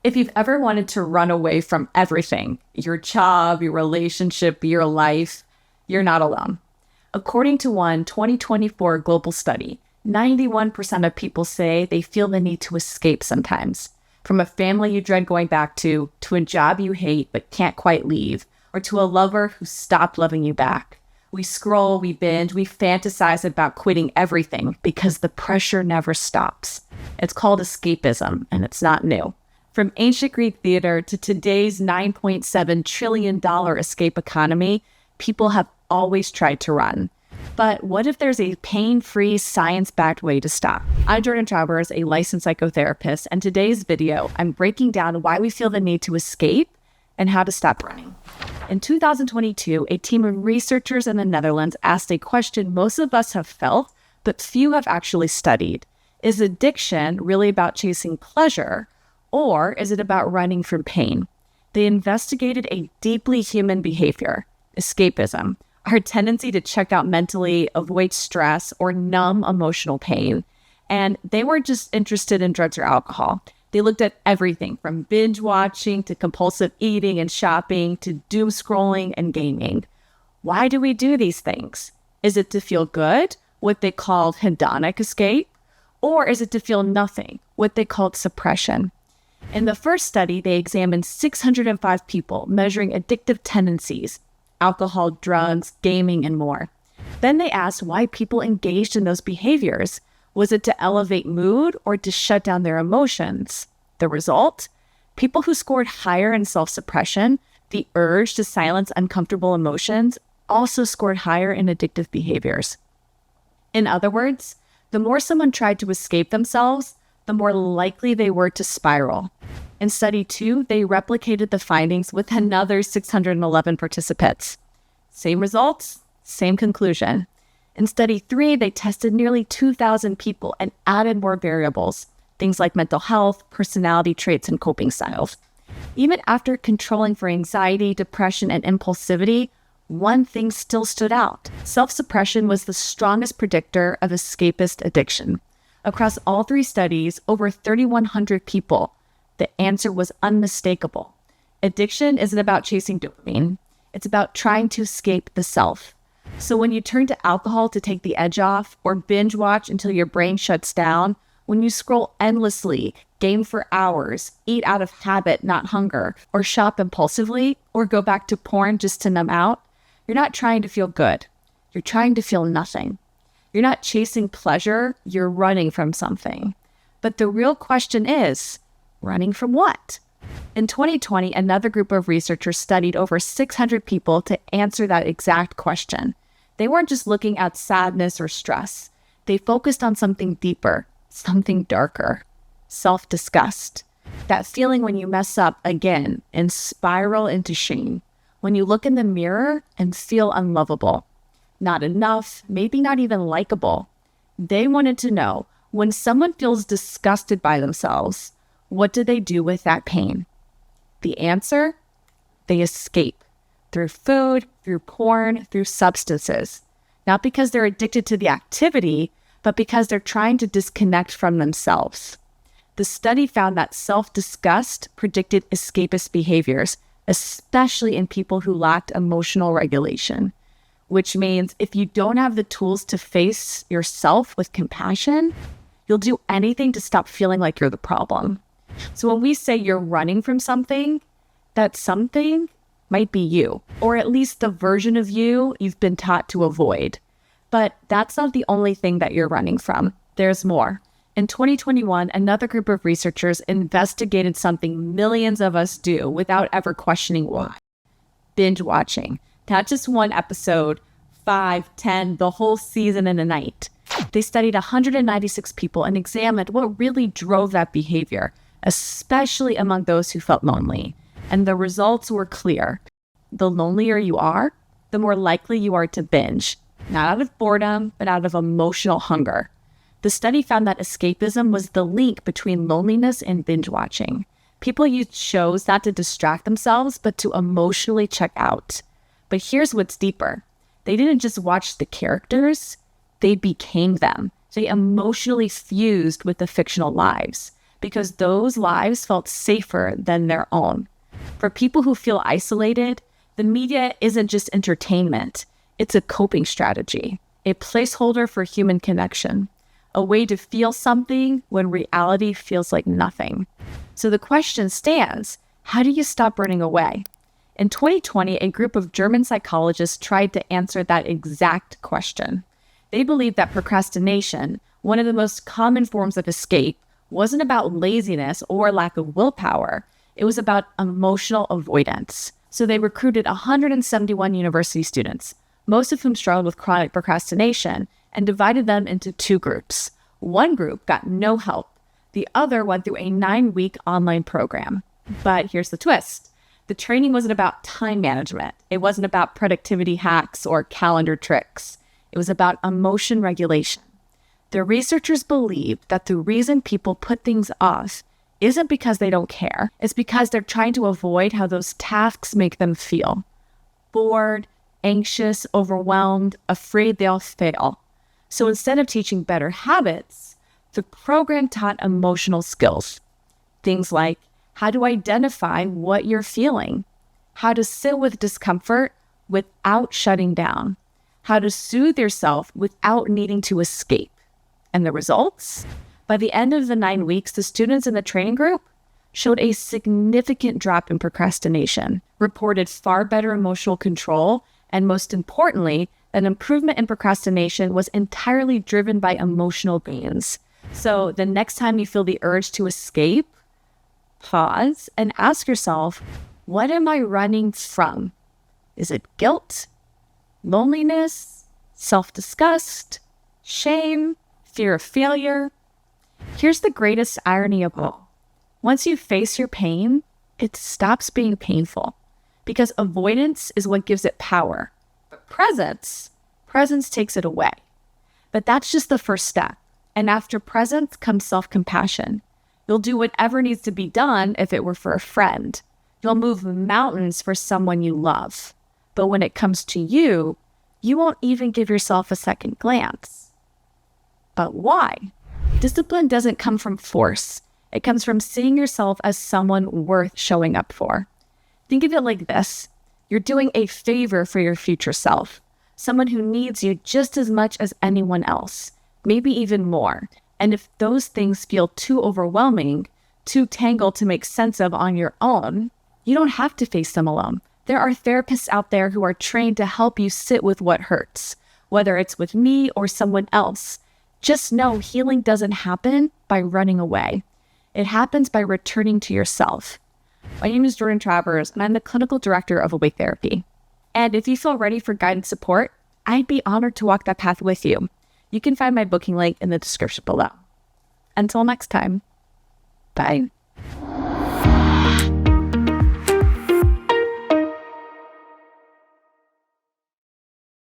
If you've ever wanted to run away from everything, your job, your relationship, your life, you're not alone. According to one 2024 global study, 91% of people say they feel the need to escape sometimes. From a family you dread going back to a job you hate but can't quite leave, or to a lover who stopped loving you back. We scroll, we binge, we fantasize about quitting everything because the pressure never stops. It's called escapism, and it's not new. From ancient Greek theater to today's $9.7 trillion escape economy, people have always tried to run. But what if there's a pain-free, science-backed way to stop? I'm Jordan Travers, a licensed psychotherapist, and today's video, I'm breaking down why we feel the need to escape and how to stop running. In 2022, a team of researchers in the Netherlands asked a question most of us have felt, but few have actually studied. Is addiction really about chasing pleasure, or is it about running from pain? They investigated a deeply human behavior, escapism, our tendency to check out mentally, avoid stress, or numb emotional pain. And they weren't just interested in drugs or alcohol. They looked at everything from binge watching to compulsive eating and shopping to doom scrolling and gaming. Why do we do these things? Is it to feel good, what they called hedonic escape? Or is it to feel nothing, what they called suppression? In the first study, they examined 605 people, measuring addictive tendencies, alcohol, drugs, gaming, and more. Then they asked why people engaged in those behaviors. Was it to elevate mood or to shut down their emotions? The result? People who scored higher in self-suppression, the urge to silence uncomfortable emotions, also scored higher in addictive behaviors. In other words, the more someone tried to escape themselves, the more likely they were to spiral. In study 2, they replicated the findings with another 611 participants. Same results, same conclusion. In study 3, they tested nearly 2,000 people and added more variables, things like mental health, personality traits, and coping styles. Even after controlling for anxiety, depression, and impulsivity, one thing still stood out. Self-suppression was the strongest predictor of escapist addiction. Across all 3 studies, over 3,100 people, the answer was unmistakable. Addiction isn't about chasing dopamine. It's about trying to escape the self. So when you turn to alcohol to take the edge off, or binge watch until your brain shuts down, when you scroll endlessly, game for hours, eat out of habit, not hunger, or shop impulsively, or go back to porn just to numb out, you're not trying to feel good. You're trying to feel nothing. You're not chasing pleasure, you're running from something. But the real question is, running from what? In 2020, another group of researchers studied over 600 people to answer that exact question. They weren't just looking at sadness or stress. They focused on something deeper, something darker, self-disgust. That feeling when you mess up again and spiral into shame. When you look in the mirror and feel unlovable. Not enough, maybe not even likable. They wanted to know, when someone feels disgusted by themselves, what do they do with that pain? The answer? They escape. Through food, through porn, through substances. Not because they're addicted to the activity, but because they're trying to disconnect from themselves. The study found that self-disgust predicted escapist behaviors, especially in people who lacked emotional regulation. Which means if you don't have the tools to face yourself with compassion, you'll do anything to stop feeling like you're the problem. So when we say you're running from something, that something might be you, or at least the version of you you've been taught to avoid. But that's not the only thing that you're running from. There's more. In 2021, another group of researchers investigated something millions of us do without ever questioning why. Binge watching. Not just one episode, 5, 10, the whole season in a night. They studied 196 people and examined what really drove that behavior, especially among those who felt lonely. And the results were clear. The lonelier you are, the more likely you are to binge, not out of boredom, but out of emotional hunger. The study found that escapism was the link between loneliness and binge watching. People used shows not to distract themselves, but to emotionally check out. But here's what's deeper. They didn't just watch the characters, they became them. They emotionally fused with the fictional lives. because those lives felt safer than their own. For people who feel isolated, the media isn't just entertainment. It's a coping strategy, a placeholder for human connection, a way to feel something when reality feels like nothing. So the question stands, how do you stop running away? In 2020, a group of German psychologists tried to answer that exact question. They believed that procrastination, one of the most common forms of escape, wasn't about laziness or lack of willpower. It was about emotional avoidance. So they recruited 171 university students, most of whom struggled with chronic procrastination, and divided them into two groups. One group got no help. The other went through a 9-week online program. But here's the twist. The training wasn't about time management. It wasn't about productivity hacks or calendar tricks. It was about emotion regulation. The researchers believed that the reason people put things off isn't because they don't care. It's because they're trying to avoid how those tasks make them feel. Bored, anxious, overwhelmed, afraid they'll fail. So instead of teaching better habits, the program taught emotional skills. Things like how to identify what you're feeling, how to sit with discomfort without shutting down, how to soothe yourself without needing to escape. And the results? By the end of the 9 weeks, the students in the training group showed a significant drop in procrastination, reported far better emotional control, and most importantly, an improvement in procrastination was entirely driven by emotional gains. So the next time you feel the urge to escape, pause and ask yourself, what am I running from? Is it guilt, loneliness, self-disgust, shame, fear of failure? Here's the greatest irony of all. Once you face your pain, it stops being painful because avoidance is what gives it power. But presence takes it away. But that's just the first step. And after presence comes self-compassion. You'll do whatever needs to be done if it were for a friend. You'll move mountains for someone you love. But when it comes to you, you won't even give yourself a second glance. But why? Discipline doesn't come from force. It comes from seeing yourself as someone worth showing up for. Think of it like this. You're doing a favor for your future self, someone who needs you just as much as anyone else, maybe even more. And if those things feel too overwhelming, too tangled to make sense of on your own, you don't have to face them alone. There are therapists out there who are trained to help you sit with what hurts, whether it's with me or someone else. Just know healing doesn't happen by running away. It happens by returning to yourself. My name is Jordan Travers, and I'm the clinical director of Awake Therapy. And if you feel ready for guidance support, I'd be honored to walk that path with you. You can find my booking link in the description below. Until next time, bye.